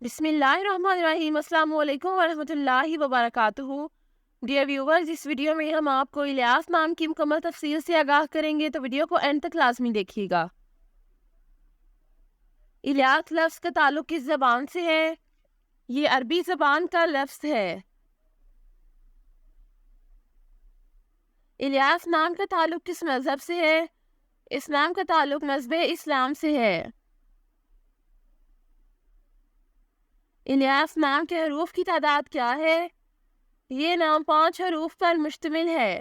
بسم اللہ الرحمن الرحیم۔ السلام علیکم ورحمۃ اللہ وبرکاتہ۔ ڈیئر ویورز، اس ویڈیو میں ہم آپ کو الیاس نام کی مکمل تفصیل سے آگاہ کریں گے، تو ویڈیو کو اینڈ تک لازمی دیکھیے گا۔ الیاس لفظ کا تعلق کس زبان سے ہے؟ یہ عربی زبان کا لفظ ہے۔ الیاس نام کا تعلق کس مذہب سے ہے؟ اس نام کا تعلق مذہب اسلام سے ہے۔ الیاس نام کے حروف کی تعداد کیا ہے؟ یہ نام 5 حروف پر مشتمل ہے۔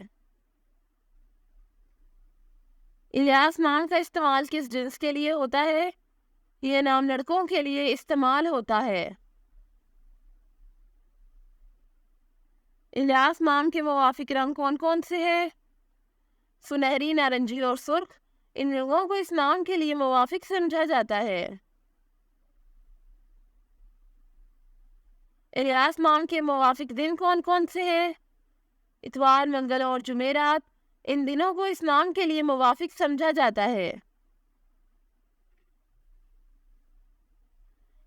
الیاس نام کا استعمال کس جنس کے لیے ہوتا ہے؟ یہ نام لڑکوں کے لیے استعمال ہوتا ہے۔ الیاس نام کے موافق رنگ کون کون سے ہیں؟ سنہری، نارنجی اور سرخ۔ ان رنگوں کو اس نام کے لیے موافق سمجھا جاتا ہے۔ الیاس نام کے موافق دن کون کون سے ہیں؟ اتوار، منگل اور جمعرات۔ ان دنوں کو اس نام کے لیے موافق سمجھا جاتا ہے۔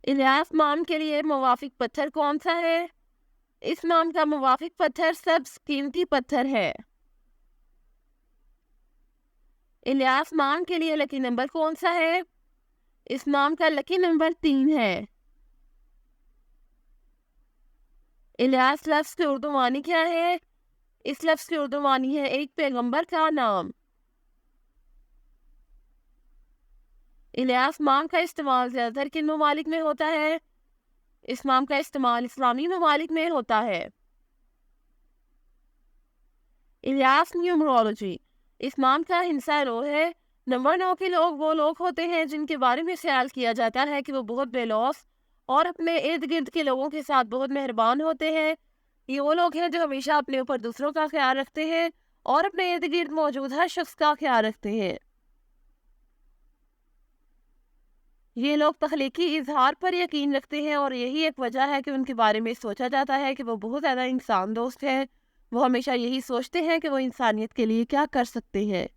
الیاس نام کے لیے موافق پتھر کون سا ہے؟ اس نام کا موافق پتھر سبز قیمتی پتھر ہے۔ الیاس نام کے لیے لکی نمبر کون سا ہے؟ اس نام کا لکی نمبر 3 ہے۔ الیاس لفظ کی اردو معنی کیا ہے؟ اس لفظ کی اردو معنی ہے ایک پیغمبر کا نام۔ الیاس نام کا استعمال زیادہ تر کن ممالک میں ہوتا ہے؟ اس نام کا استعمال اسلامی ممالک میں ہوتا ہے۔ الیاس نیومرولوجی اس نام کا ہندسہ رو ہے۔ نمبر 9 کے لوگ وہ لوگ ہوتے ہیں جن کے بارے میں خیال کیا جاتا ہے کہ وہ بہت بے لوث اور اپنے ارد گرد کے لوگوں کے ساتھ بہت مہربان ہوتے ہیں۔ یہ وہ لوگ ہیں جو ہمیشہ اپنے اوپر دوسروں کا خیال رکھتے ہیں اور اپنے ارد گرد موجود ہر شخص کا خیال رکھتے ہیں۔ یہ لوگ تخلیقی اظہار پر یقین رکھتے ہیں اور یہی ایک وجہ ہے کہ ان کے بارے میں سوچا جاتا ہے کہ وہ بہت زیادہ انسان دوست ہیں۔ وہ ہمیشہ یہی سوچتے ہیں کہ وہ انسانیت کے لیے کیا کر سکتے ہیں۔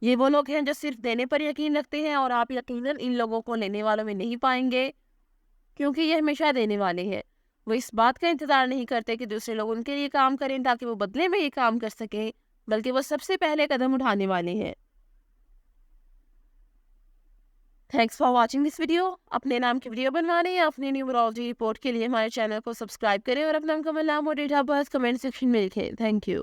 یہ وہ لوگ ہیں جو صرف دینے پر یقین رکھتے ہیں، اور آپ یقیناً ان لوگوں کو لینے والوں میں نہیں پائیں گے، کیونکہ یہ ہمیشہ دینے والے ہیں۔ وہ اس بات کا انتظار نہیں کرتے کہ دوسرے لوگ ان کے لیے کام کریں تاکہ وہ بدلے میں یہ کام کر سکیں، بلکہ وہ سب سے پہلے قدم اٹھانے والے ہیں۔ Thanks for watching this video. اپنے نام کی ویڈیو بنوانے یا اپنی نیومرولوجی رپورٹ کے لیے ہمارے چینل کو سبسکرائب کریں اور اپنا مکمل نام اور date of birth comment section میں لکھیں۔ Thank you.